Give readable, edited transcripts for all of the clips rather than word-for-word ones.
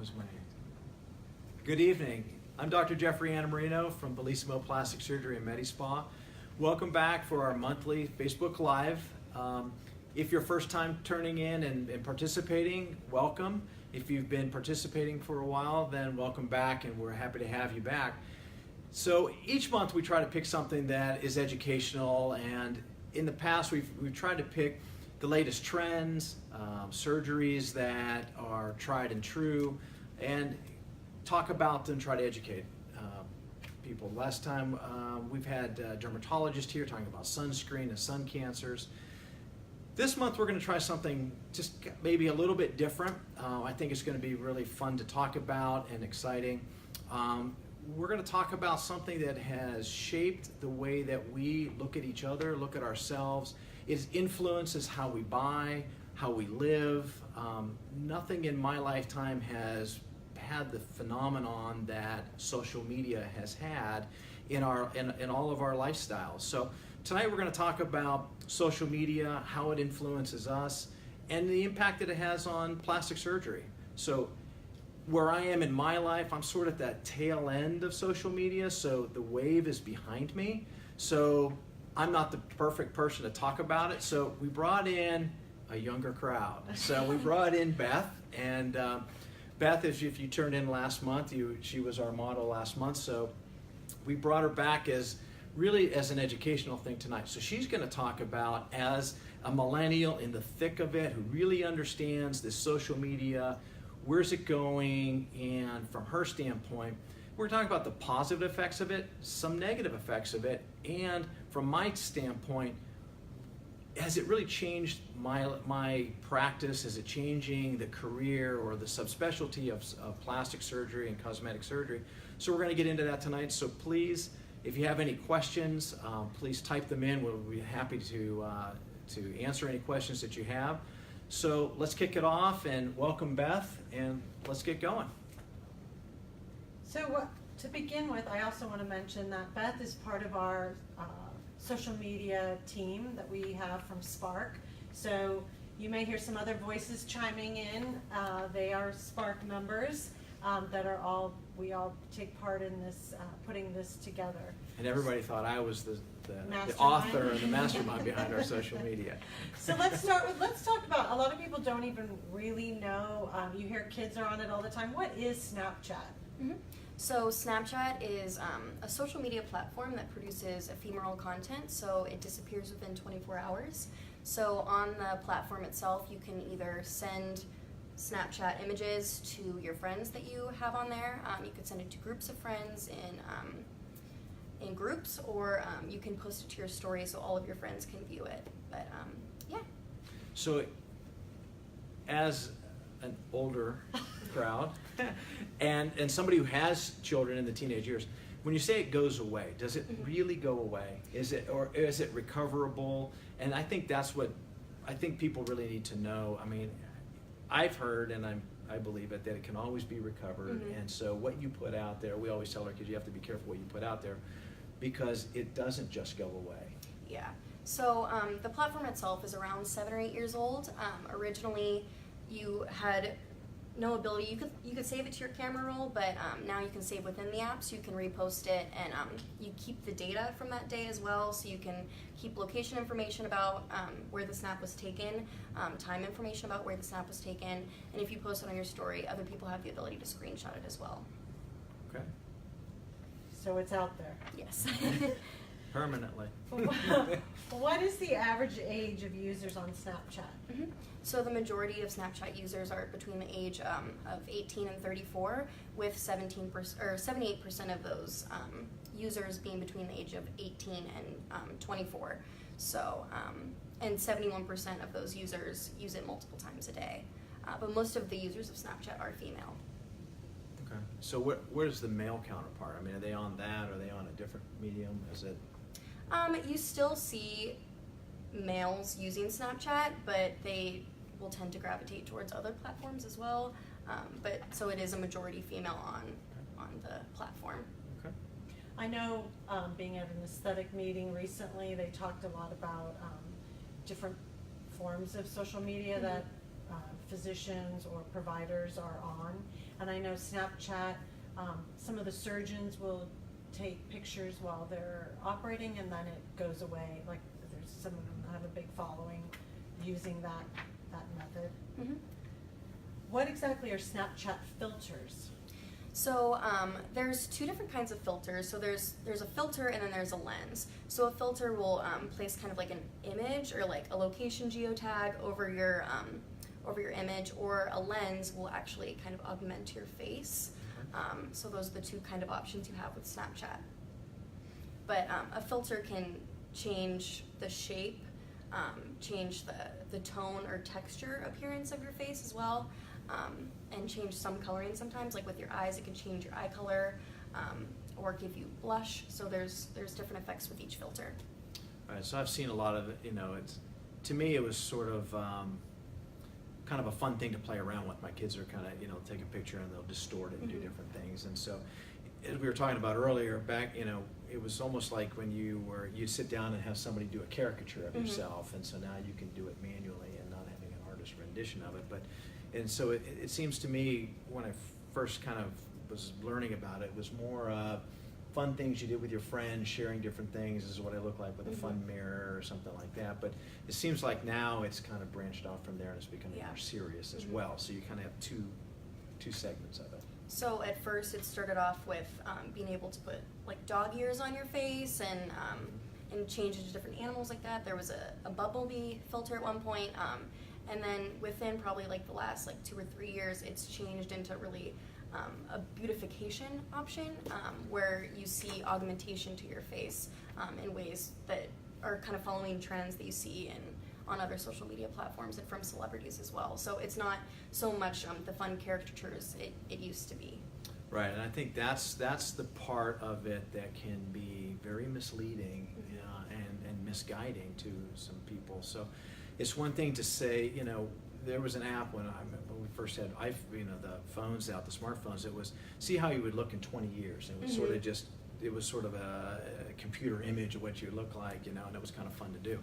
was my name. Good evening. I'm Dr. Jeffrey Annamarino from Bellissimo Plastic Surgery and Medi Spa. Welcome back for our monthly Facebook Live. If you're first time turning in and participating, welcome. If you've been participating for a while, then welcome back, and we're happy to have you back. So each month we try to pick something that is educational, and in the past we've tried to pick the latest trends, surgeries that are tried and true, and talk about them, try to educate people. Last time we've had a dermatologist here talking about sunscreen and sun cancers. This month we're going to try something just maybe a little bit different. I think it's going to be really fun to talk about and exciting. We're going to talk about something that has shaped the way that we look at each other, look at ourselves. It influences how we buy, how we live. Nothing in my lifetime has had the phenomenon that social media has had in all of our lifestyles. So tonight we're going to talk about social media, how it influences us, and the impact that it has on plastic surgery. So where I am in my life, I'm sort of at that tail end of social media, so the wave is behind me. So I'm not the perfect person to talk about it, so we brought in a younger crowd. So we brought in Beth, and Beth, if you turned in last month, she was our model last month, so we brought her back as an educational thing tonight. So she's going to talk about, as a millennial in the thick of it, who really understands this social media, where's it going, and from her standpoint, we're talking about the positive effects of it, some negative effects of it, and from my standpoint, has it really changed my practice? Is it changing the career or the subspecialty of plastic surgery and cosmetic surgery? So we're going to get into that tonight. So please, if you have any questions, please type them in. We'll be happy to answer any questions that you have. So let's kick it off, and welcome Beth, and let's get going. So to begin with, I also want to mention that Beth is part of our social media team that we have from Spark. So you may hear some other voices chiming in. They are Spark members we all take part in this, putting this together. And everybody thought I was the author and the mastermind behind our social media. So let's talk about, a lot of people don't even really know, you hear kids are on it all the time. What is Snapchat? Mm-hmm. So Snapchat is a social media platform that produces ephemeral content, so it disappears within 24 hours. So on the platform itself, you can either send Snapchat images to your friends that you have on there. You could send it to groups of friends in groups, or you can post it to your story so all of your friends can view it. But yeah. So as an older crowd and somebody who has children in the teenage years, when you say it goes away, does it really go away? Is it recoverable? And I think that's what I think people really need to know. I mean, I've heard, and I believe it, that it can always be recovered. And so what you put out there, we always tell our kids, you have to be careful what you put out there, because it doesn't just go away. Yeah. So the platform itself is around 7 or 8 years old. Originally, you had no ability. You could save it to your camera roll, but now you can save within the app, so you can repost it, and you keep the data from that day as well, so you can keep location information about where the snap was taken, time information about where the snap was taken, and if you post it on your story, other people have the ability to screenshot it as well. Okay. So it's out there. Yes. Permanently. What is the average age of users on Snapchat? Mm-hmm. So the majority of Snapchat users are between the age of 18 and 34, with 78% of those users being between the age of 18 and 24. So, and 71% of those users use it multiple times a day. But most of the users of Snapchat are female. Okay. So where's the male counterpart? I mean, are they on that? Or are they on a different medium? Is it? You still see males using Snapchat, but they will tend to gravitate towards other platforms as well. But so it is a majority female on the platform. Okay. I know, being at an aesthetic meeting recently, they talked a lot about different forms of social media that physicians or providers are on. And I know Snapchat, some of the surgeons will take pictures while they're operating and then it goes away. Like there's some of them that have a big following using that method. Mm-hmm. What exactly are Snapchat filters? So there's two different kinds of filters. So there's a filter and then there's a lens. So a filter will place kind of like an image or like a location geotag over your image, or a lens will actually kind of augment your face. So those are the two kind of options you have with Snapchat. But a filter can change the shape, change the tone or texture appearance of your face as well. And change some coloring sometimes, like with your eyes, it can change your eye color, or give you blush. So there's different effects with each filter. All right, so I've seen a lot of it, to me it was sort of kind of a fun thing to play around with. My kids are kind of, take a picture and they'll distort it and do different things. And so, as we were talking about earlier, back, it was almost like when you'd sit down and have somebody do a caricature of yourself, and so now you can do it manually and not having an artist rendition of it. And so it seems to me, when I first kind of was learning about it, it was more fun things you did with your friends, sharing different things. This is what I look like with a fun mirror or something like that. But it seems like now it's kind of branched off from there and it's becoming more serious as well. So you kind of have two segments of it. So at first it started off with being able to put like dog ears on your face and change into different animals like that. There was a bumblebee filter at one point. And then within probably like the last like 2 or 3 years, it's changed into really a beautification option where you see augmentation to your face in ways that are kind of following trends that you see on other social media platforms and from celebrities as well. So it's not so much the fun caricatures it used to be. Right, and I think that's the part of it that can be very misleading and misguiding to some people. So it's one thing to say, there was an app when we first had the phones out, the smartphones. It was see how you would look in 20 years. It was sort of a computer image of what you look like, and it was kind of fun to do.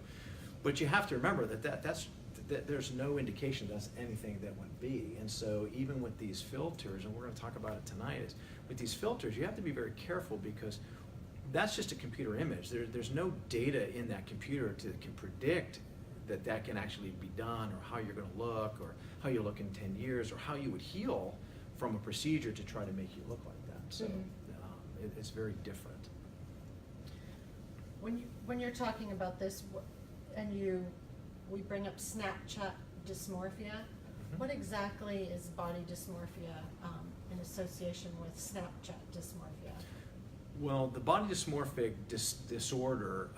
But you have to remember that there's no indication that's anything that would be. And so even with these filters, and we're going to talk about it tonight, is with these filters you have to be very careful because that's just a computer image. There's no data in that computer that can predict that can actually be done, or how you're going to look, or how you look in 10 years, or how you would heal from a procedure to try to make you look like that. So it's very different. When you're talking about this, and we bring up Snapchat dysmorphia, what exactly is body dysmorphia in association with Snapchat dysmorphia? Well, the body dysmorphic disorder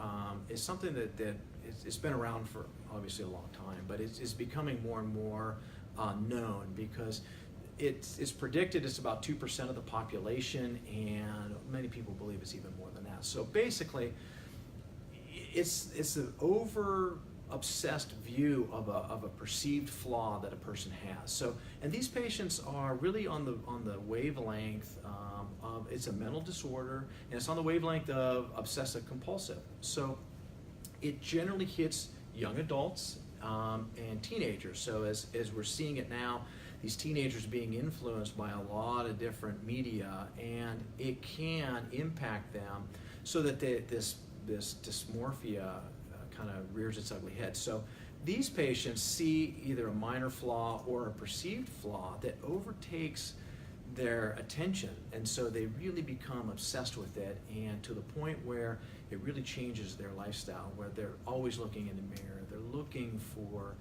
is something that it's been around for obviously a long time, but it's becoming more and more known because it's predicted it's about 2% of the population, and many people believe it's even more than that. So basically, it's an over obsessed view of a perceived flaw that a person has. So, and these patients are really on the wavelength of, it's a mental disorder, and it's on the wavelength of obsessive compulsive. So it generally hits young adults and teenagers. So as we're seeing it now, these teenagers being influenced by a lot of different media, and it can impact them so that this dysmorphia kind of rears its ugly head. So these patients see either a minor flaw or a perceived flaw that overtakes their attention, and so they really become obsessed with it, and to the point where it really changes their lifestyle, where they're always looking in the mirror. They're looking for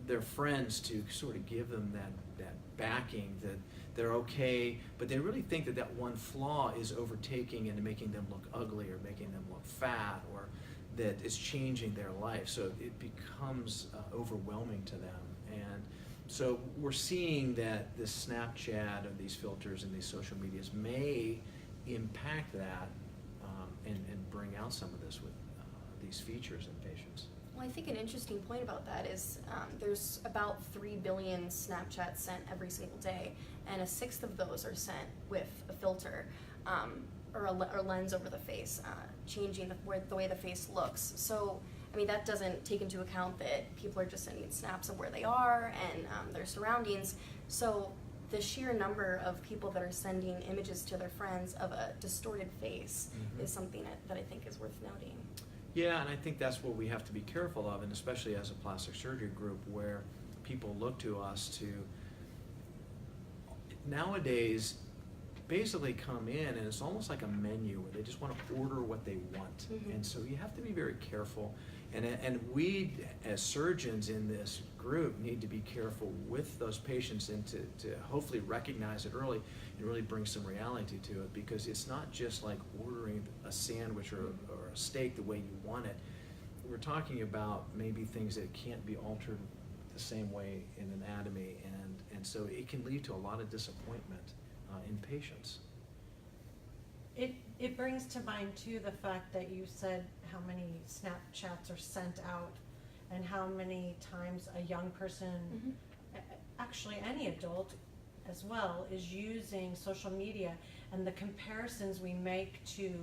their friends to sort of give them that backing that they're okay, but they really think that one flaw is overtaking and making them look ugly, or making them look fat, or that it's changing their life. So it becomes overwhelming to them. And so we're seeing that this Snapchat and these filters and these social medias may impact that and bring out some of this with these features in patients. Well, I think an interesting point about that is there's about 3 billion Snapchats sent every single day, and 1/6 of those are sent with a filter or a lens over the face, changing the way the face looks. So I mean, that doesn't take into account that people are just sending snaps of where they are and their surroundings. So the sheer number of people that are sending images to their friends of a distorted face is something that I think is worth noting. Yeah, and I think that's what we have to be careful of, and especially as a plastic surgery group where people look to us to nowadays basically come in, and it's almost like a menu where they just want to order what they want. And so you have to be very careful. And we, as surgeons in this group, need to be careful with those patients and to hopefully recognize it early and really bring some reality to it, because it's not just like ordering a sandwich or a steak the way you want it. We're talking about maybe things that can't be altered the same way in anatomy, and so it can lead to a lot of disappointment in patients. It brings to mind too the fact that you said how many Snapchats are sent out and how many times a young person, actually any adult as well, is using social media, and the comparisons we make to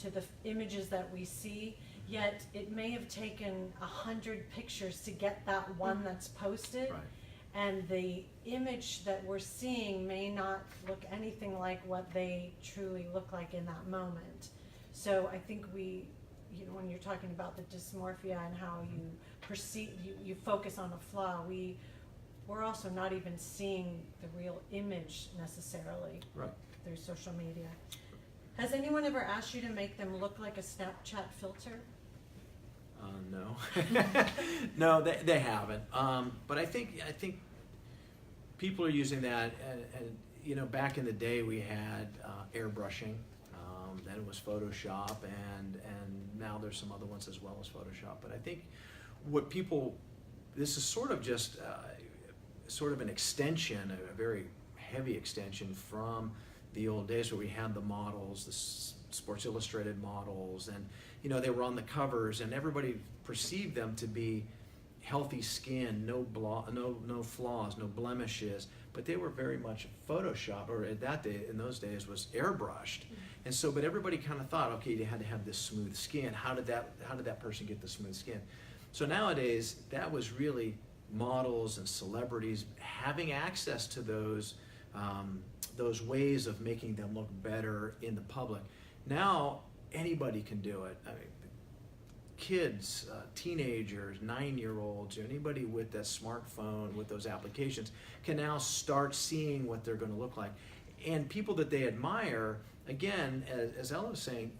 the images that we see, yet it may have taken 100 pictures to get that one that's posted. Right. And the image that we're seeing may not look anything like what they truly look like in that moment. So I think when you're talking about the dysmorphia and how you perceive, you focus on a flaw, we're also not even seeing the real image necessarily through social media. Has anyone ever asked you to make them look like a Snapchat filter? No, no, they haven't. But I think people are using that, and back in the day we had airbrushing, then it was Photoshop, and now there's some other ones as well as Photoshop. But I think this is sort of just sort of an extension, a very heavy extension from the old days where we had the models, the Sports Illustrated models, and they were on the covers, and everybody perceived them to be healthy skin, no flaws, no blemishes, but they were very much Photoshop, or in those days was airbrushed. And so, but everybody kind of thought, okay, you had to have this smooth skin. How did that person get the smooth skin? So nowadays, that was really models and celebrities having access to those ways of making them look better in the public. Now, anybody can do it. I mean, kids, teenagers, 9-year-olds, anybody with that smartphone, with those applications, can now start seeing what they're going to look like. And people that they admire, again, as Ella was saying,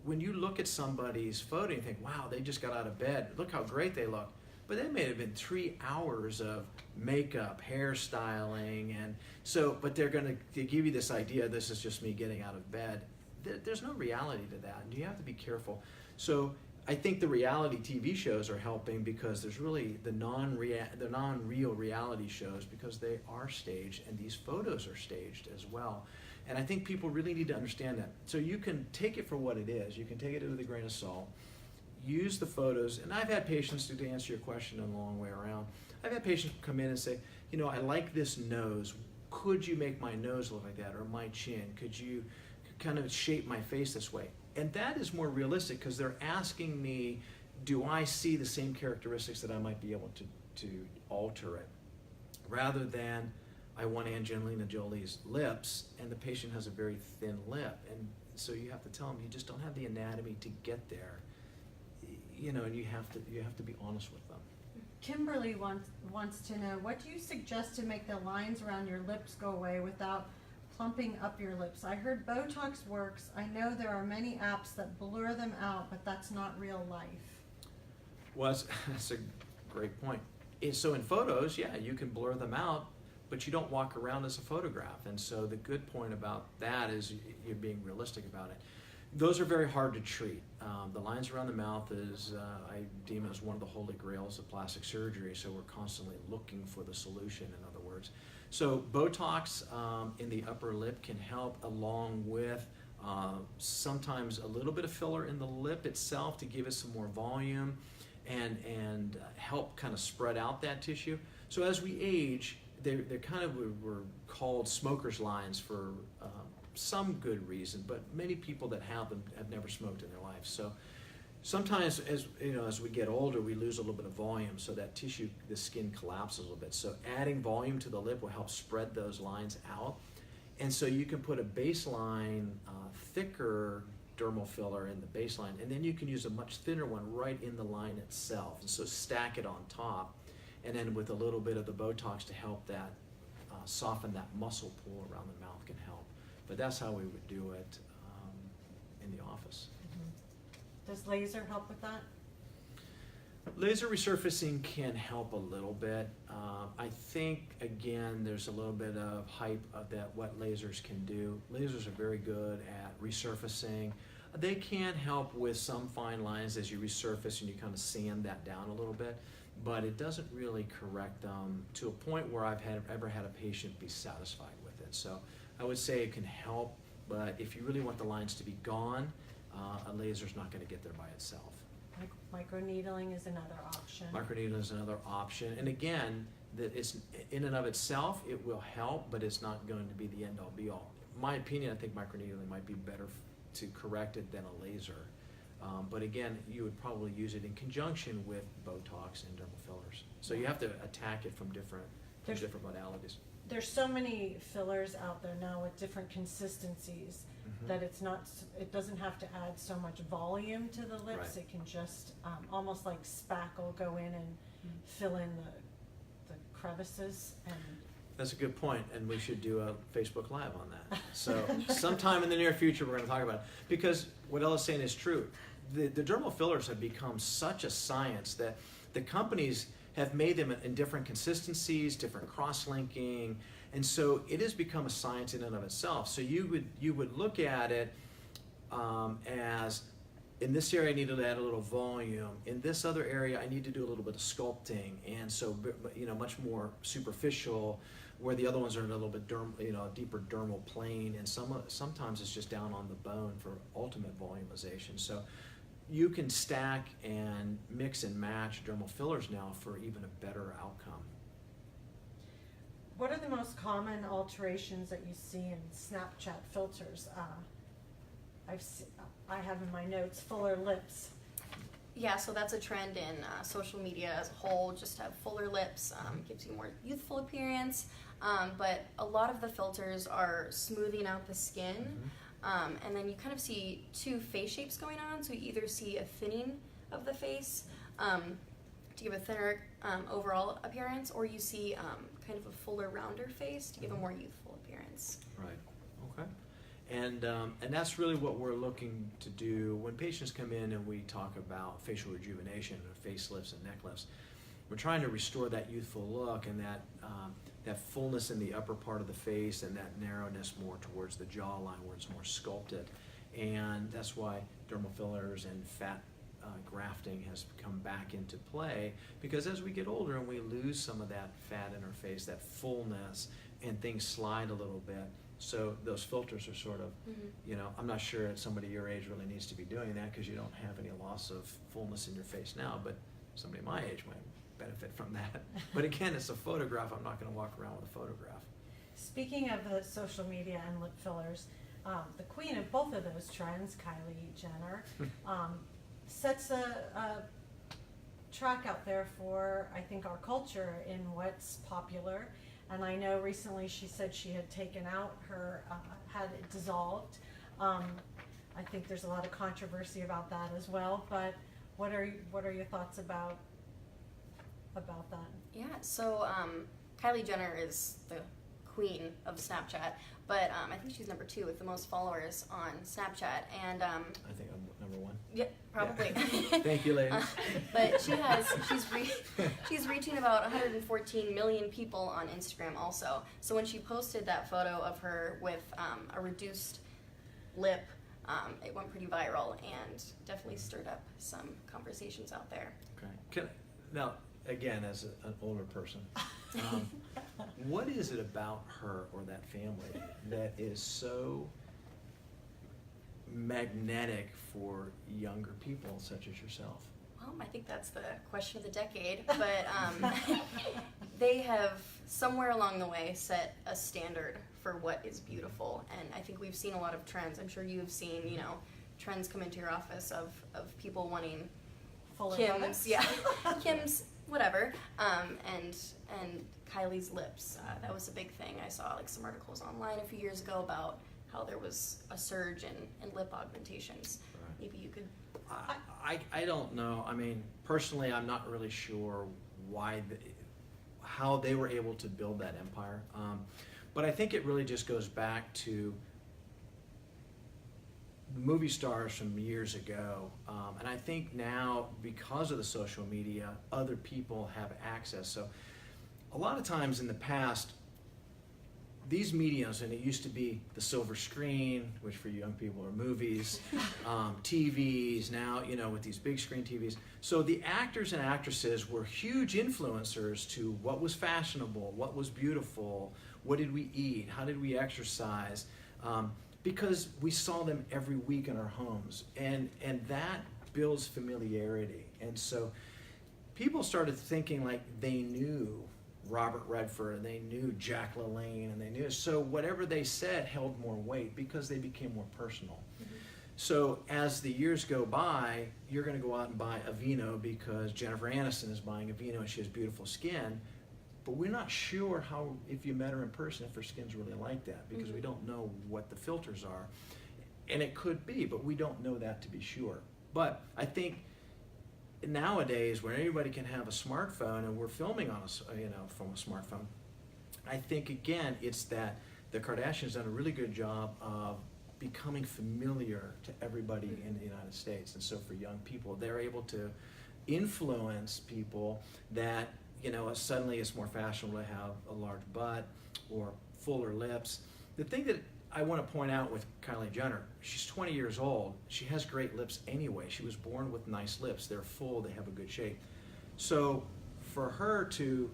when you look at somebody's photo, you think, wow, they just got out of bed. Look how great they look. But that may have been 3 hours of makeup, hairstyling, and so, but they're going to give you this idea, this is just me getting out of bed. There's no reality to that, and you have to be careful. So I think the reality TV shows are helping, because there's really the non-real reality shows, because they are staged, and these photos are staged as well. And I think people really need to understand that. So you can take it for what it is. You can take it with a grain of salt. Use the photos, and I've had patients, to answer your question in a long way around, I've had patients come in and say, I like this nose. Could you make my nose look like that, or my chin? Could you kind of shape my face this way? And that is more realistic, because they're asking me, do I see the same characteristics that I might be able to alter it? Rather than, I want Angelina Jolie's lips, and the patient has a very thin lip. And so you have to tell them, you just don't have the anatomy to get there. And you have to be honest with them. Kimberly wants to know, what do you suggest to make the lines around your lips go away without plumping up your lips? I heard Botox works. I know there are many apps that blur them out, but that's not real life. Well, that's a great point. So in photos, yeah, you can blur them out, but you don't walk around as a photograph. And so the good point about that is you're being realistic about it. Those are very hard to treat. The lines around the mouth is, I deem it as one of the holy grails of plastic surgery, so we're constantly looking for the solution, in other words. So Botox in the upper lip can help, along with sometimes a little bit of filler in the lip itself to give it some more volume and help kind of spread out that tissue. So as we age, they're kind of were called smoker's lines for some good reason, but many people that have them have never smoked in their life. So Sometimes, as you know, as we get older, we lose a little bit of volume, so that tissue, the skin collapses a little bit. So adding volume to the lip will help spread those lines out. And so you can put a baseline, thicker dermal filler in the baseline, and then you can use a much thinner one right in the line itself. And so stack it on top, and then with a little bit of the Botox to help that soften that muscle pool around the mouth can help. But that's how we would do it in the office. Does laser help with that? Laser resurfacing can help a little bit. I think, again, there's a little bit of hype of that what lasers can do. Lasers are very good at resurfacing. They can help with some fine lines as you resurface and you kind of sand that down a little bit, but it doesn't really correct them to a point where I've ever had a patient be satisfied with it. So I would say it can help, but if you really want the lines to be gone, a laser's not going to get there by itself. Microneedling is another option. Microneedling is another option, and again, that it's in and of itself, it will help, but it's not going to be the end all be all. In my opinion, I think microneedling might be better to correct it than a laser. But again, you would probably use it in conjunction with Botox and dermal fillers. So you have to attack it from different modalities. There's so many fillers out there now with different consistencies that it doesn't have to add so much volume to the lips. Right. It can just almost like spackle go in and fill in the crevices. And That's a good point, and we should do a Facebook Live on that. So sometime in the near future, we're going to talk about it. Because what Ella's saying is true. The dermal fillers have become such a science that the companies have made them in different consistencies, different cross-linking, and so it has become a science in and of itself. So you would look at it as, in this area I need to add a little volume, in this other area I need to do a little bit of sculpting, and so much more superficial, where the other ones are a little bit deeper dermal plane, and sometimes it's just down on the bone for ultimate volumization. So you can stack and mix and match dermal fillers now for even a better outcome. what are the most common alterations that you see in Snapchat filters? I have in my notes fuller lips. Yeah, so that's a trend in social media as a whole, just to have fuller lips, gives you more youthful appearance, but a lot of the filters are smoothing out the skin, and then you kind of see two face shapes going on, so you either see a thinning of the face to give a thinner overall appearance, or you see kind of a fuller, rounder face to give a more youthful appearance. Right, okay. And that's really what we're looking to do when patients come in and we talk about facial rejuvenation or facelifts and neck lifts. We're trying to restore that youthful look and that fullness in the upper part of the face and that narrowness more towards the jawline where it's more sculpted. And that's why dermal fillers and fat grafting has come back into play, because as we get older and we lose some of that fat in our face, that fullness, and things slide a little bit. So those filters are sort of, I'm not sure that somebody your age really needs to be doing that because you don't have any loss of fullness in your face now, but somebody my age might benefit from that. But again, it's a photograph. I'm not going to walk around with a photograph. Speaking of the social media and lip fillers, the queen of both of those trends, Kylie Jenner, sets a track out there for, I think, our culture in what's popular. And I know recently she said she had taken out her, had it dissolved. I think there's a lot of controversy about that as well. But what are your thoughts about that? Yeah, so Kylie Jenner is the queen of Snapchat, but I think she's number 2 with the most followers on Snapchat, and I think I'm number 1. Yeah, probably. Yeah. Thank you, ladies. But she's reaching about 114 million people on Instagram also. So when she posted that photo of her with a reduced lip, it went pretty viral and definitely stirred up some conversations out there. Okay. Now, again, as an older person, what is it about her or that family that is so magnetic for younger people such as yourself? Well, I think that's the question of the decade, but they have somewhere along the way set a standard for what is beautiful, and I think we've seen a lot of trends. I'm sure you've seen, trends come into your office of people wanting Fuller Kim's, lips? yeah, Kim's, whatever, and Kylie's lips. That was a big thing. I saw like some articles online a few years ago about how there was a surge in lip augmentations. Right. Maybe you could. I don't know. I mean, personally, I'm not really sure how they were able to build that empire. But I think it really just goes back to movie stars from years ago. And I think now, because of the social media, other people have access. So a lot of times in the past, these mediums, and it used to be the silver screen, which for young people are movies, TVs, now, with these big screen TVs. So the actors and actresses were huge influencers to what was fashionable, what was beautiful, what did we eat, how did we exercise, because we saw them every week in our homes, and that builds familiarity. And so people started thinking like they knew Robert Redford, and they knew Jack LaLanne, and they knew, so whatever they said held more weight because they became more personal. Mm-hmm. So as the years go by, you're going to go out and buy Aveeno because Jennifer Aniston is buying Aveeno and she has beautiful skin, but we're not sure how, if you met her in person, if her skin's really like that, because we don't know what the filters are. And it could be, but we don't know that to be sure. But I think nowadays, when everybody can have a smartphone and we're filming on from a smartphone, I think again it's that the Kardashians done a really good job of becoming familiar to everybody in the United States. And so for young people, they're able to influence people that suddenly it's more fashionable to have a large butt or fuller lips. The thing that I want to point out with Kylie Jenner, she's 20 years old. She has great lips anyway. She was born with nice lips. They're full, they have a good shape. So for her to,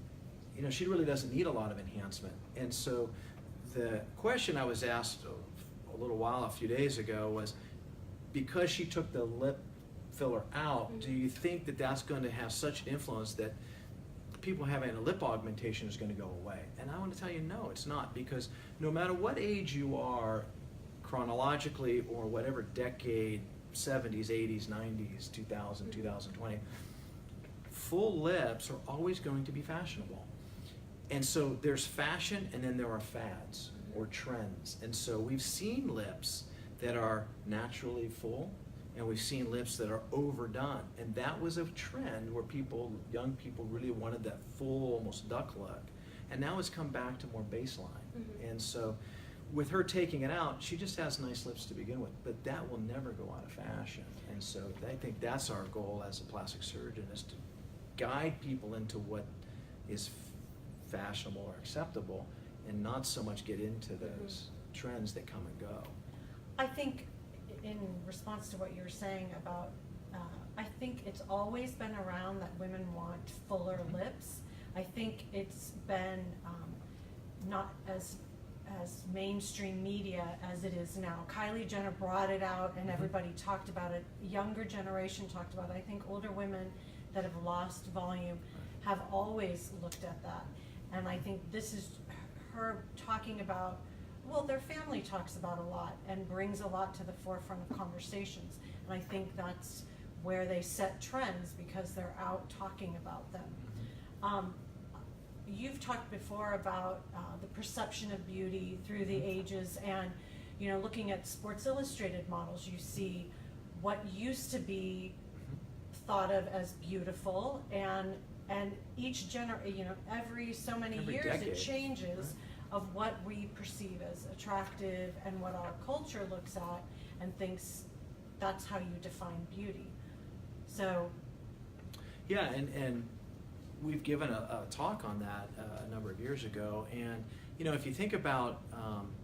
she really doesn't need a lot of enhancement. And so the question I was asked a few days ago was, because she took the lip filler out, do you think that that's going to have such an influence that people having a lip augmentation is going to go away? And I want to tell you, no, it's not, because no matter what age you are chronologically or whatever decade, 70s, 80s, 90s, 2000, 2020, full lips are always going to be fashionable. And so there's fashion, and then there are fads or trends. And so we've seen lips that are naturally full, and we've seen lips that are overdone. And that was a trend where young people really wanted that full, almost duck look. And now it's come back to more baseline. Mm-hmm. And so with her taking it out, she just has nice lips to begin with, but that will never go out of fashion. And so I think that's our goal as a plastic surgeon, is to guide people into what is fashionable or acceptable, and not so much get into those trends that come and go. I think in response to what you were saying about, I think it's always been around that women want fuller lips. I think it's been not as mainstream media as it is now. Kylie Jenner brought it out and everybody talked about it. Younger generation talked about it. I think older women that have lost volume have always looked at that. And I think this is her talking about, well, their family talks about a lot and brings a lot to the forefront of conversations. And I think that's where they set trends, because they're out talking about them. You've talked before about the perception of beauty through the ages, and looking at Sports Illustrated models, you see what used to be thought of as beautiful, and each every so many years decade. it changes of what we perceive as attractive and what our culture looks at and thinks that's how you define beauty. So yeah, and we've given a talk on that a number of years ago, and if you think about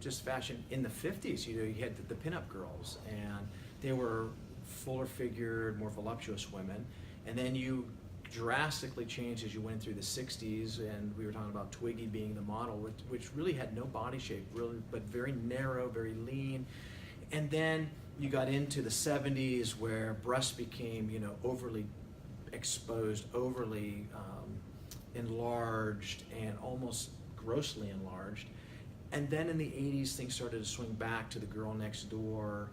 just fashion in the 50s, you had the pinup girls, and they were fuller figured, more voluptuous women, and then you drastically changed as you went through the 60s, and we were talking about Twiggy being the model, which really had no body shape, really, but very narrow, very lean. And then you got into the 70s, where breasts became overly exposed, overly enlarged, and almost grossly enlarged. And then in the 80s, things started to swing back to the girl next door,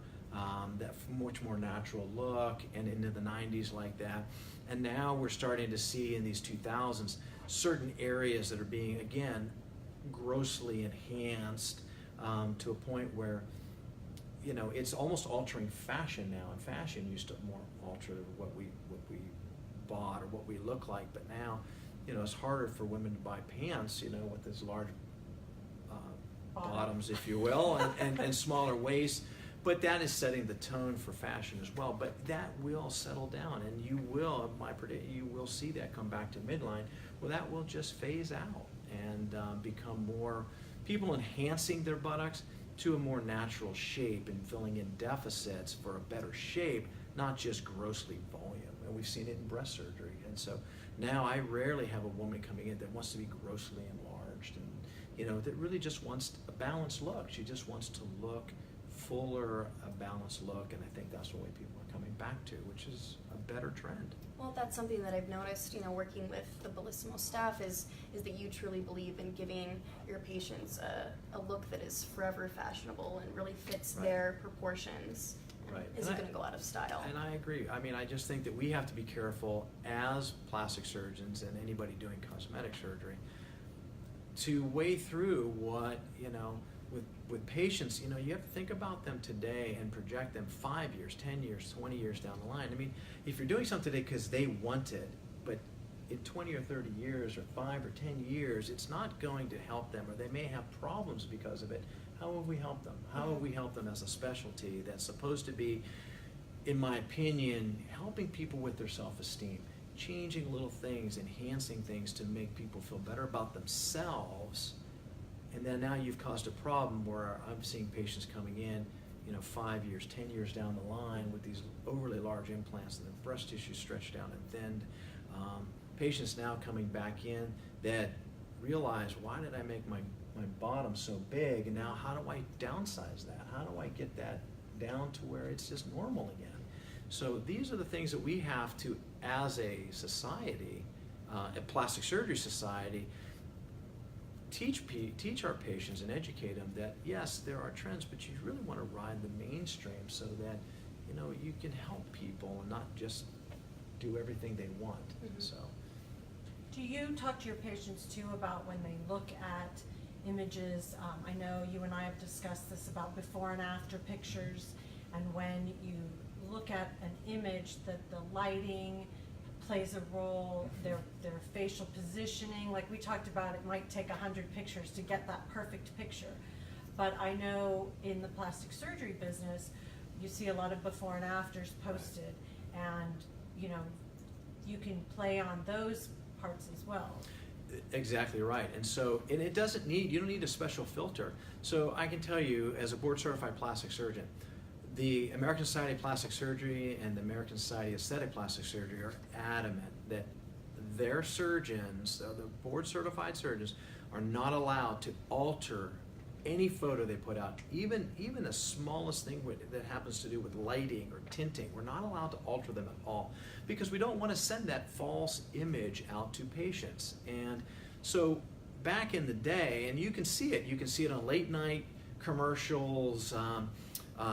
that much more natural look, and into the 90s like that. And now we're starting to see in these 2000s certain areas that are being, again, grossly enhanced to a point where, you know, it's almost altering fashion now. And fashion used to more alter what we bought or what we look like, but now, you know, it's harder for women to buy pants, you know, with these large bottoms, if you will, and smaller waists. But that is setting the tone for fashion as well. But that will settle down, and you will, you will see that come back to midline. Well, that will just phase out and become more people enhancing their buttocks to a more natural shape and filling in deficits for a better shape, not just grossly volume. And we've seen it in breast surgery. And so now I rarely have a woman coming in that wants to be grossly enlarged and, you know, that really just wants a balanced look. She just wants to look fuller, a balanced look, and I think that's the way people are coming back to, which is a better trend. Well, that's something that I've noticed, you know, working with the Bellissimo staff is that you truly believe in giving your patients a look that is forever fashionable and really fits Right. their proportions. And Right. isn't And going to go out of style. And I agree. I mean, I just think that we have to be careful as plastic surgeons and anybody doing cosmetic surgery to weigh through what, you know, with patients, you know, you have to think about them today and project them 5 years, 10 years, 20 years down the line. I mean, if you're doing something today because they want it, but in 20 or 30 years or 5 or 10 years, it's not going to help them, or they may have problems because of it. How will we help them? How will we help them as a specialty that's supposed to be, in my opinion, helping people with their self-esteem, changing little things, enhancing things to make people feel better about themselves. And then now you've caused a problem where I'm seeing patients coming in, you know, 5 years, 10 years down the line with these overly large implants and the breast tissue stretched down and thinned. Patients now coming back in that realize, why did I make my bottom so big, and now how do I downsize that? How do I get that down to where it's just normal again? So these are the things that we have to, as a society, a plastic surgery society, teach our patients and educate them that yes, there are trends, but you really want to ride the mainstream so that, you know, you can help people and not just do everything they want. Mhm. So. Do you talk to your patients too about when they look at images? I know you and I have discussed this about before and after pictures, and when you look at an image, that the lighting plays a role, their facial positioning. Like we talked about, it might take 100 pictures to get that perfect picture. But I know in the plastic surgery business, you see a lot of before and afters posted, and you know, you can play on those parts as well. Exactly right. And so, and it doesn't need, you don't need a special filter. So I can tell you, as a board certified plastic surgeon, the American Society of Plastic Surgery and the American Society of Aesthetic Plastic Surgery are adamant that their surgeons, the board certified surgeons, are not allowed to alter any photo they put out, even the smallest thing that happens to do with lighting or tinting. We're not allowed to alter them at all, because we don't want to send that false image out to patients. And so back in the day, and you can see it on late night commercials.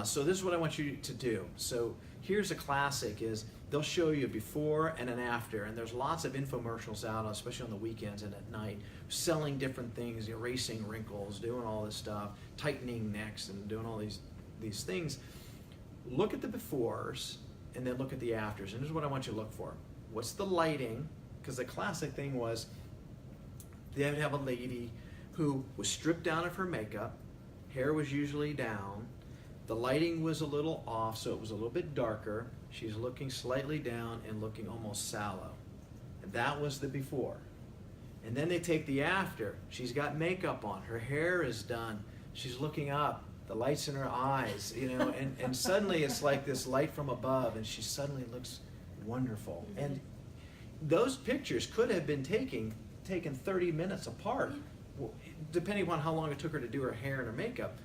So this is what I want you to do. So here's a classic: is they'll show you before and an after, and there's lots of infomercials out, especially on the weekends and at night, selling different things, erasing wrinkles, doing all this stuff, tightening necks, and doing all these things. Look at the befores and then look at the afters, and this is what I want you to look for. What's the lighting? Because the classic thing was they would have a lady who was stripped down of her makeup, hair was usually down, the lighting was a little off, so it was a little bit darker. She's looking slightly down and looking almost sallow. And that was the before. And then they take the after. She's got makeup on, her hair is done, she's looking up, the light's in her eyes, you know, and suddenly it's like this light from above, and she suddenly looks wonderful. Mm-hmm. And those pictures could have been taken 30 minutes apart, depending upon how long it took her to do her hair and her makeup.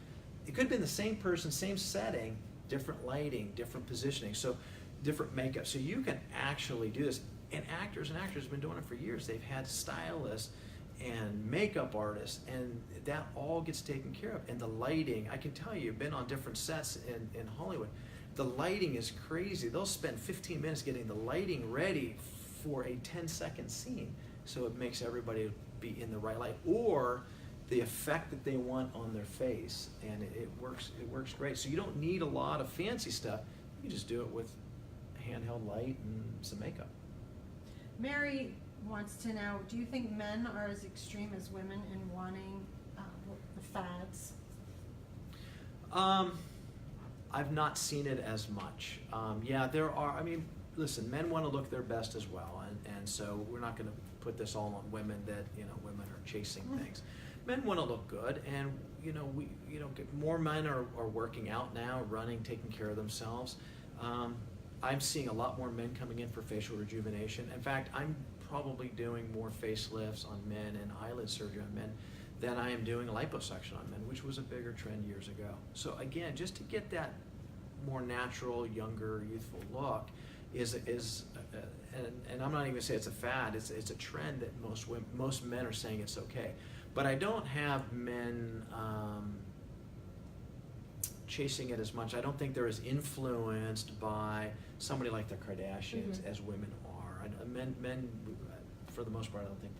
It could have been the same person, same setting, different lighting, different positioning, so different makeup. So you can actually do this. And actors have been doing it for years. They've had stylists and makeup artists, and that all gets taken care of. And the lighting, I can tell you, I've been on different sets in Hollywood. The lighting is crazy. They'll spend 15 minutes getting the lighting ready for a 10-second scene, so it makes everybody be in the right light, or the effect that they want on their face, and it works great. So you don't need a lot of fancy stuff. You just do it with handheld light and some makeup. Mary wants to know, do you think men are as extreme as women in wanting the fads? I've not seen it as much. Yeah, there are, I mean, listen, men want to look their best as well, and so we're not going to put this all on women that, women are chasing things. Men want to look good, and more men are working out now, running, taking care of themselves. I'm seeing a lot more men coming in for facial rejuvenation. In fact, I'm probably doing more facelifts on men and eyelid surgery on men than I am doing liposuction on men, which was a bigger trend years ago. So again, just to get that more natural, younger, youthful look and I'm not even gonna say it's a fad. It's a trend that most men are saying it's okay. But I don't have men chasing it as much. I don't think they're as influenced by somebody like the Kardashians as women are. Men, for the most part, I don't think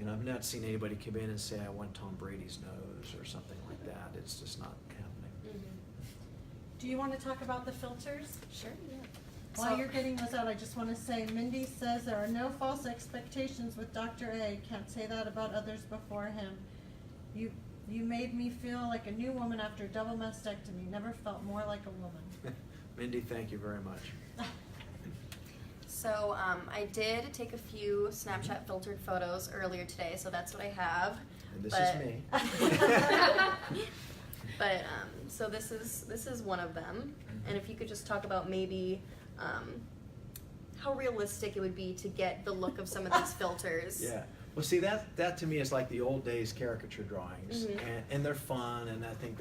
I've not seen anybody come in and say, I want Tom Brady's nose or something like that. It's just not happening. Do you want to talk about the filters? Sure, yeah. While you're getting those out, I just want to say, Mindy says there are no false expectations with Dr. A. Can't say that about others before him. You made me feel like a new woman after a double mastectomy. Never felt more like a woman. Mindy, thank you very much. So I did take a few Snapchat filtered photos earlier today, so that's what I have. And this is me. But so this is one of them, and if you could just talk about maybe how realistic it would be to get the look of some of these filters. Yeah. Well, see, that to me is like the old days caricature drawings, and they're fun, and I think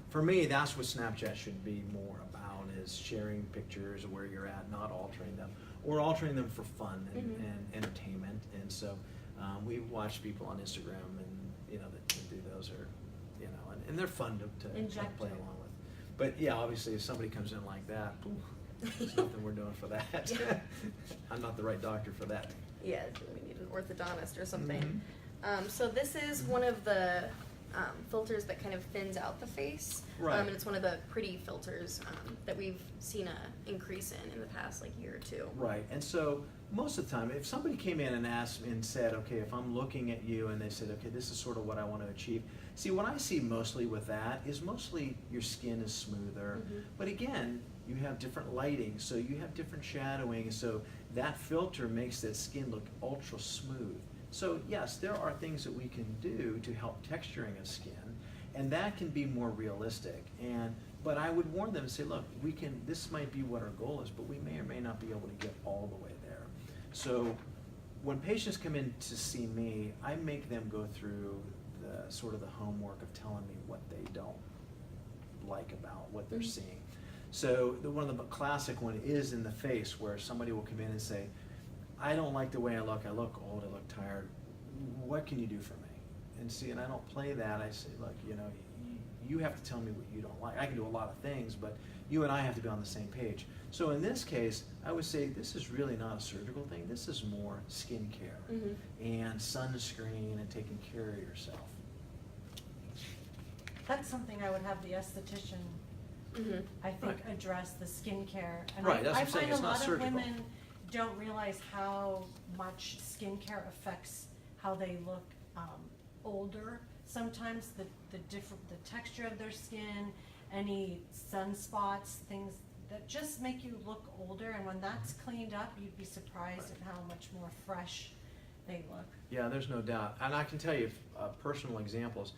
for me, that's what Snapchat should be more about, is sharing pictures of where you're at, not altering them, or altering them for fun and entertainment. And so we watch people on Instagram, and that do those, or and they're fun to play along with. But yeah, obviously, if somebody comes in like that, there's nothing we're doing for that. I'm not the right doctor for that. Yeah, we need an orthodontist or something. So this is one of the filters that kind of thins out the face. Right. And it's one of the pretty filters that we've seen a increase in the past year or two. Right. And so most of the time, if somebody came in and asked me and said, okay, if I'm looking at you, and they said, okay, this is sort of what I want to achieve. See, what I see mostly with that is mostly your skin is smoother. But again, you have different lighting, so you have different shadowing, so that filter makes that skin look ultra smooth. So yes, there are things that we can do to help texturing of skin, and that can be more realistic. But I would warn them and say, look, this might be what our goal is, but we may or may not be able to get all the way there. So when patients come in to see me, I make them go through the sort of the homework of telling me what they don't like about what they're seeing. So one of the classic one is in the face, where somebody will come in and say, I don't like the way I look old, I look tired, what can you do for me? And I don't play that. I say, look, you have to tell me what you don't like. I can do a lot of things, but you and I have to be on the same page. So in this case, I would say this is really not a surgical thing. This is more skincare and sunscreen and taking care of yourself. That's something I would have the esthetician, I think, address, the skincare. And Right, that's what I I'm saying, find it's a not lot surgical. of women don't realize how much skincare affects how they look older. Sometimes the texture of their skin, any sunspots, things that just make you look older. And when that's cleaned up, you'd be surprised at how much more fresh they look. Yeah, there's no doubt. And I can tell you personal examples.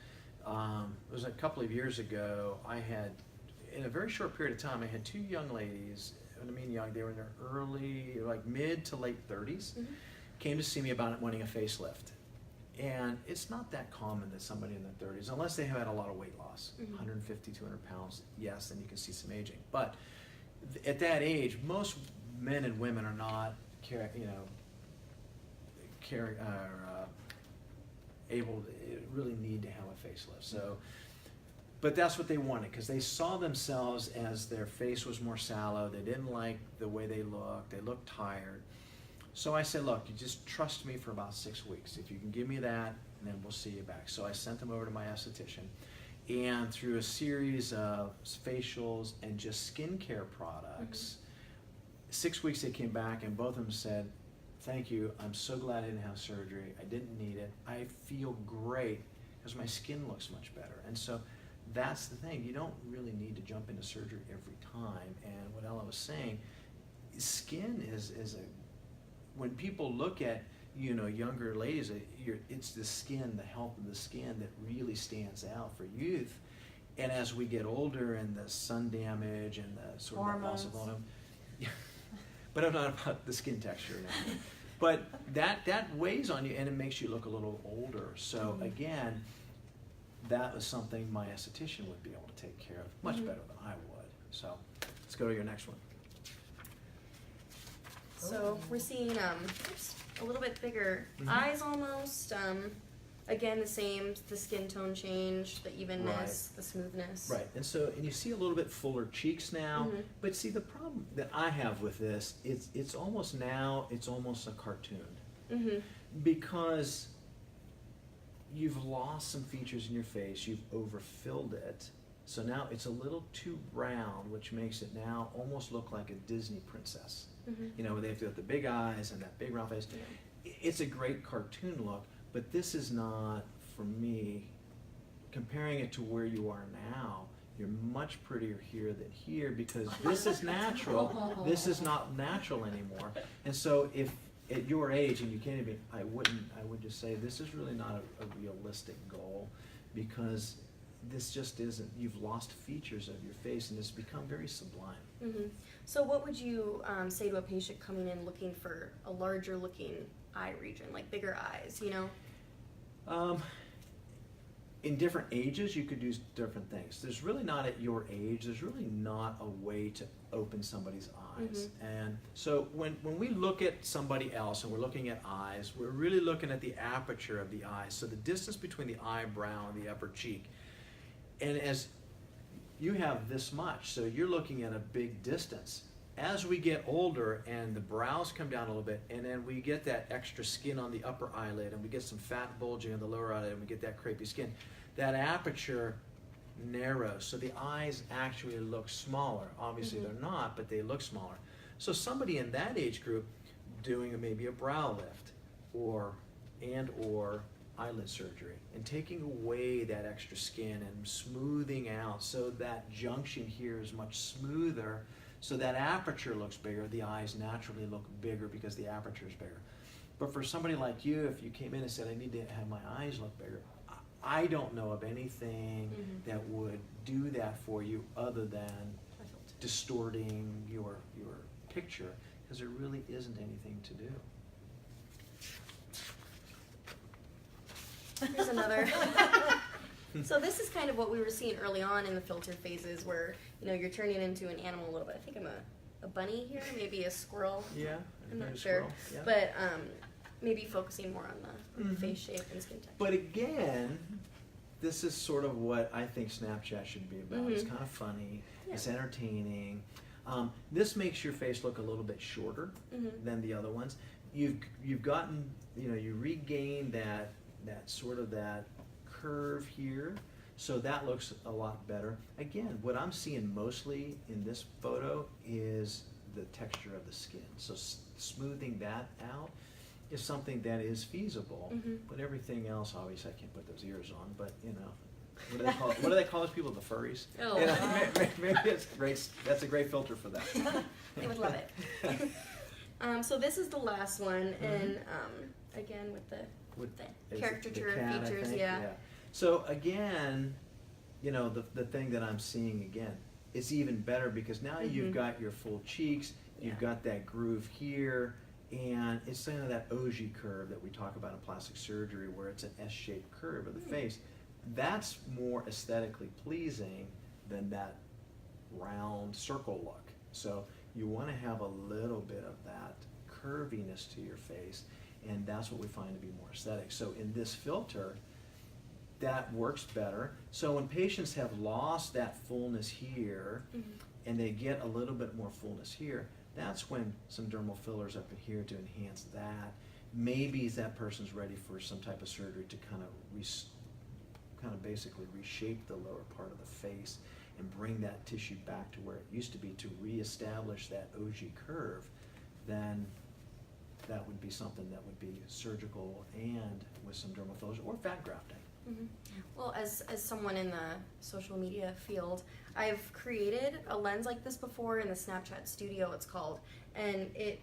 It was a couple of years ago, I had, in a very short period of time, I had two young ladies, and I mean young, they were in their early, mid to late 30s, came to see me about wanting a facelift. And it's not that common that somebody in their 30s, unless they have had a lot of weight loss, 150, 200 pounds, yes, then you can see some aging. But at that age, most men able to really need to have a facelift. So, but that's what they wanted, because they saw themselves as their face was more sallow. They didn't like the way they looked. They looked tired. So I said, look, you just trust me for about 6 weeks. If you can give me that, then we'll see you back. So I sent them over to my esthetician, and through a series of facials and just skincare products, 6 weeks they came back, and both of them said, thank you, I'm so glad I didn't have surgery. I didn't need it. I feel great because my skin looks much better. And so that's the thing. You don't really need to jump into surgery every time. And what Ella was saying, skin is a, when people look at, you know, younger ladies, it's the skin, the health of the skin that really stands out for youth. And as we get older, and the sun damage and the sort of loss of volume, but I'm not about the skin texture now. But that weighs on you, and it makes you look a little older. So again, that was something my esthetician would be able to take care of much better than I would. So let's go to your next one. So we're seeing oops, a little bit bigger eyes almost. Again, the same, the skin tone change, the evenness, the smoothness. Right, and you see a little bit fuller cheeks now, but see the problem that I have with this, it's almost a cartoon. Because you've lost some features in your face, you've overfilled it, so now it's a little too round, which makes it now almost look like a Disney princess. You know, where they have to have the big eyes and that big round face. It's a great cartoon look, but this is not, for me, comparing it to where you are now, you're much prettier here than here, because this is natural. This is not natural anymore. And so if at your age, and you can't even, I would just say this is really not a realistic goal, because this just isn't, you've lost features of your face, and it's become very sublime. So what would you say to a patient coming in looking for a larger looking eye region, like bigger eyes, you know? In different ages, you could do different things. There's really not, at your age, there's really not a way to open somebody's eyes. And so when we look at somebody else and we're looking at eyes, we're really looking at the aperture of the eyes. So the distance between the eyebrow and the upper cheek. And as you have this much, so you're looking at a big distance. As we get older and the brows come down a little bit, and then we get that extra skin on the upper eyelid, and we get some fat bulging on the lower eyelid, and we get that crepey skin, that aperture narrows, so the eyes actually look smaller. Obviously they're not, but they look smaller. So somebody in that age group doing maybe a brow lift or eyelid surgery, and taking away that extra skin and smoothing out so that junction here is much smoother, so that aperture looks bigger. The eyes naturally look bigger because the aperture is bigger. But for somebody like you, if you came in and said, I need to have my eyes look bigger, I don't know of anything that would do that for you other than distorting your picture, because there really isn't anything to do. Here's another. So this is kind of what we were seeing early on in the filter phases, where, you know, you're turning into an animal a little bit. I think I'm a bunny here, maybe a squirrel. Yeah, I'm not sure. Yeah. But maybe focusing more on the face shape and skin texture. But again, this is sort of what I think Snapchat should be about. It's kind of funny. It's entertaining. This makes your face look a little bit shorter than the other ones. You've gotten, you know, you regain that sort of that curve here, so that looks a lot better. Again, what I'm seeing mostly in this photo is the texture of the skin, so smoothing that out is something that is feasible. But everything else, obviously I can't put those ears on, but you know, what do they call those people, the furries? Oh. You know, maybe it's great. That's a great filter for that. They would love it. So this is the last one, and again with the caricature features, yeah. So again, you know, the thing that I'm seeing again, it's even better because now you've got your full cheeks, you've got that groove here, and it's kind of that Auger curve that we talk about in plastic surgery, where it's an S-shaped curve of the face. That's more aesthetically pleasing than that round circle look. So you want to have a little bit of that curviness to your face. and that's what we find to be more aesthetic. So in this filter, that works better. So when patients have lost that fullness here, and they get a little bit more fullness here, that's when some dermal fillers up in here to enhance that. Maybe that person's ready for some type of surgery to kind of basically reshape the lower part of the face and bring that tissue back to where it used to be to reestablish that OG curve. Then that would be something that would be surgical and with some dermal fillers or fat grafting. Well, as someone in the social media field, I've created a lens like this before in the Snapchat Studio, it's called, and it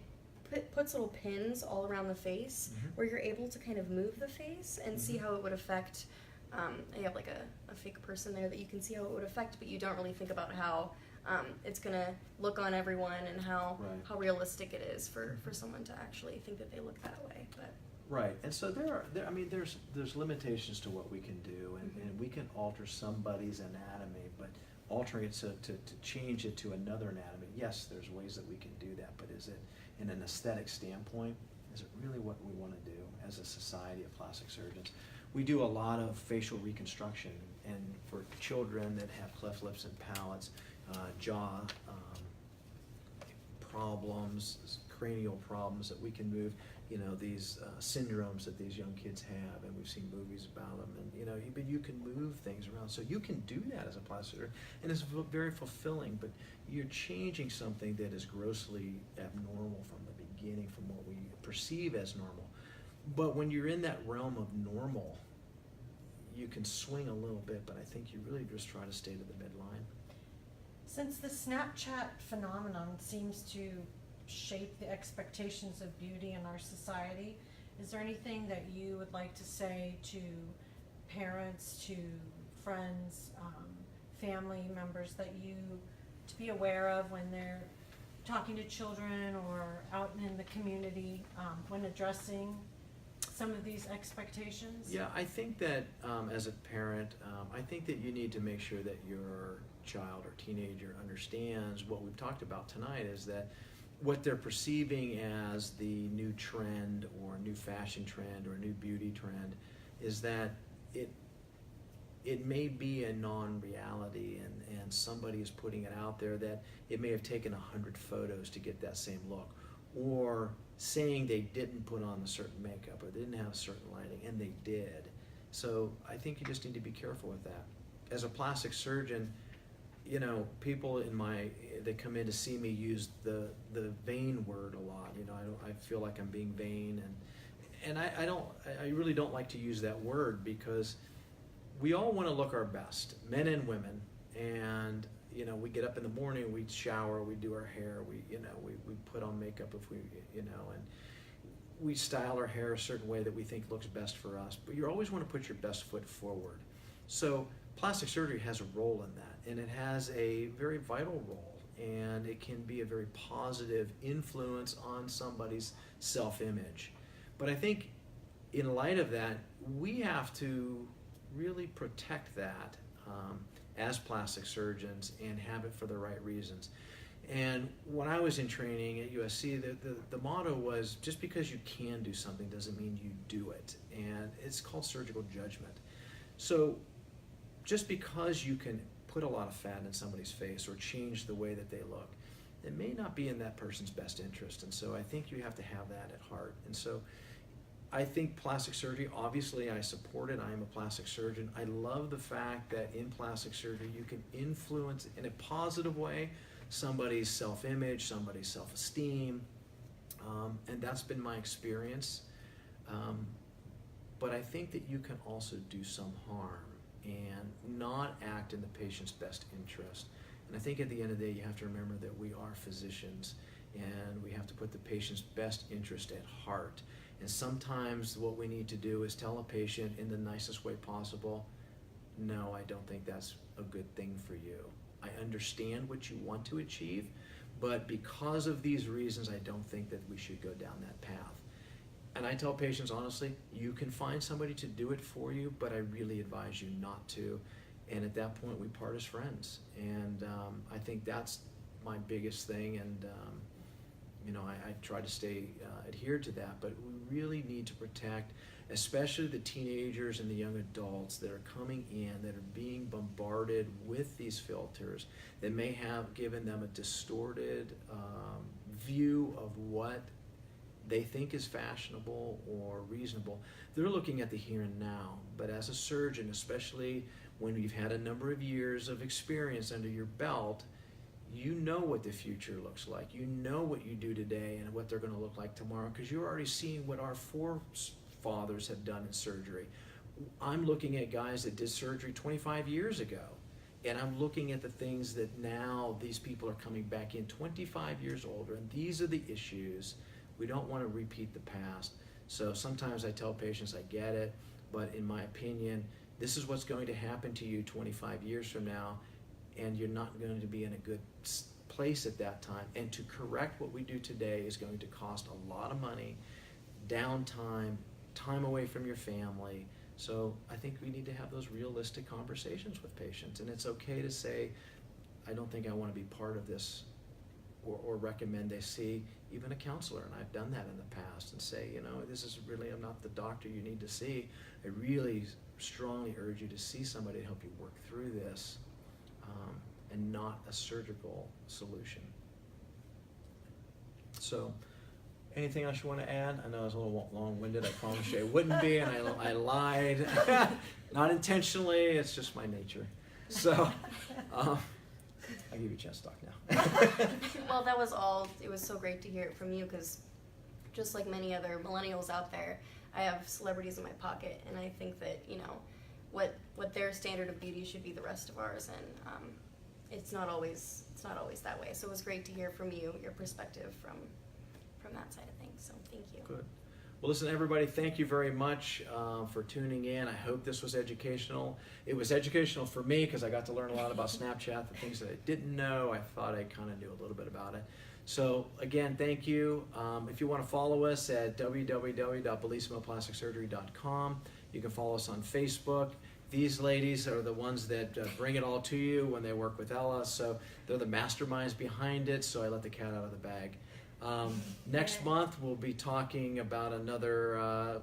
puts little pins all around the face where you're able to kind of move the face and see how it would affect. You have like a fake person there that you can see how it would affect, but you don't really think about how it's gonna look on everyone and how realistic it is for someone to actually think that they look that way. But right, and so there's limitations to what we can do, and we can alter somebody's anatomy, but altering it to change it to another anatomy, yes, there's ways that we can do that, but is it in an aesthetic standpoint, is it really what we want to do as a society of plastic surgeons? We do a lot of facial reconstruction, and for children that have cleft lips and palates, jaw problems, cranial problems that we can move, these syndromes that these young kids have, and we've seen movies about them, and but you can move things around, so you can do that as a plastic surgeon, and it's very fulfilling. But you're changing something that is grossly abnormal from the beginning, from what we perceive as normal. But when you're in that realm of normal, you can swing a little bit, but I think you really just try to stay to the midline. Since the Snapchat phenomenon seems to shape the expectations of beauty in our society, is there anything that you would like to say to parents, to friends, family members that to be aware of when they're talking to children or out in the community when addressing some of these expectations? Yeah, I think that as a parent, I think that you need to make sure that your child or teenager understands what we've talked about tonight, is that what they're perceiving as the new trend or new fashion trend or new beauty trend is that it may be a non-reality, and somebody is putting it out there that it may have taken 100 photos to get that same look, or saying they didn't put on a certain makeup or they didn't have a certain lighting, and they did. So I think you just need to be careful with that. As a plastic surgeon, people that come in to see me use the vain word a lot. I feel like I'm being vain, and I really don't like to use that word, because we all want to look our best, men and women, and we get up in the morning, we shower, we do our hair, we put on makeup if we, and we style our hair a certain way that we think looks best for us. But you always want to put your best foot forward. So plastic surgery has a role in that, and it has a very vital role, and it can be a very positive influence on somebody's self-image. But I think in light of that, we have to really protect that as plastic surgeons and have it for the right reasons. And when I was in training at USC, the motto was, just because you can do something doesn't mean you do it. And it's called surgical judgment. So just because you can put a lot of fat in somebody's face or change the way that they look, it may not be in that person's best interest. And so I think you have to have that at heart. And so I think plastic surgery, obviously I support it. I am a plastic surgeon. I love the fact that in plastic surgery you can influence in a positive way somebody's self-image, somebody's self-esteem, and that's been my experience. But I think that you can also do some harm and not act in the patient's best interest. And I think at the end of the day, you have to remember that we are physicians, and we have to put the patient's best interest at heart. And sometimes what we need to do is tell a patient in the nicest way possible, no, I don't think that's a good thing for you. I understand what you want to achieve, but because of these reasons, I don't think that we should go down that path. And I tell patients, honestly, you can find somebody to do it for you, but I really advise you not to. And at that point, we part as friends. And I think that's my biggest thing. And I try to stay adhered to that, but we really need to protect, especially the teenagers and the young adults that are coming in, that are being bombarded with these filters that may have given them a distorted view of what they think is fashionable or reasonable. They're looking at the here and now, but as a surgeon, especially when you've had a number of years of experience under your belt, you know what the future looks like. You know what you do today and what they're going to look like tomorrow, because you're already seeing what our forefathers have done in surgery. I'm looking at guys that did surgery 25 years ago, and I'm looking at the things that now these people are coming back in 25 years older, and these are the issues. We don't want to repeat the past. So sometimes I tell patients, I get it, but in my opinion, this is what's going to happen to you 25 years from now, and you're not going to be in a good place at that time. And to correct what we do today is going to cost a lot of money, downtime, time away from your family. So I think we need to have those realistic conversations with patients. And it's okay to say, I don't think I want to be part of this, or recommend they see even a counselor. And I've done that in the past, and say, this is really, I'm not the doctor you need to see. I really strongly urge you to see somebody to help you work through this, and not a surgical solution. So, anything else you want to add? I know I was a little long-winded. I promised you I wouldn't be, and I lied. Not intentionally, it's just my nature. So, I'll give you a chance to talk now. Well, that was all. It was so great to hear it from you, because just like many other millennials out there, I have celebrities in my pocket, and I think that, what their standard of beauty should be the rest of ours, and it's not always that way. So it was great to hear from you, your perspective from that side of things. So thank you. Good. Well, listen, everybody, thank you very much for tuning in. I hope this was educational. It was educational for me because I got to learn a lot about Snapchat, the things that I didn't know. I thought I kind of knew a little bit about it. So again, thank you. If you want to follow us at www.bellissimoplasticsurgery.com, you can follow us on Facebook. These ladies are the ones that bring it all to you when they work with Ella, so they're the masterminds behind it, so I let the cat out of the bag. Next month, we'll be talking about another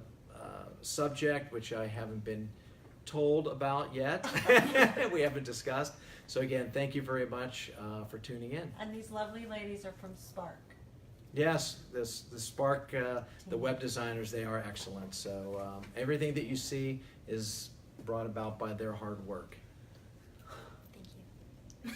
subject, which I haven't been told about yet. We haven't discussed. So again, thank you very much for tuning in. And these lovely ladies are from Spark. Yes, the Spark, the web designers, they are excellent. So everything that you see is brought about by their hard work. Thank you.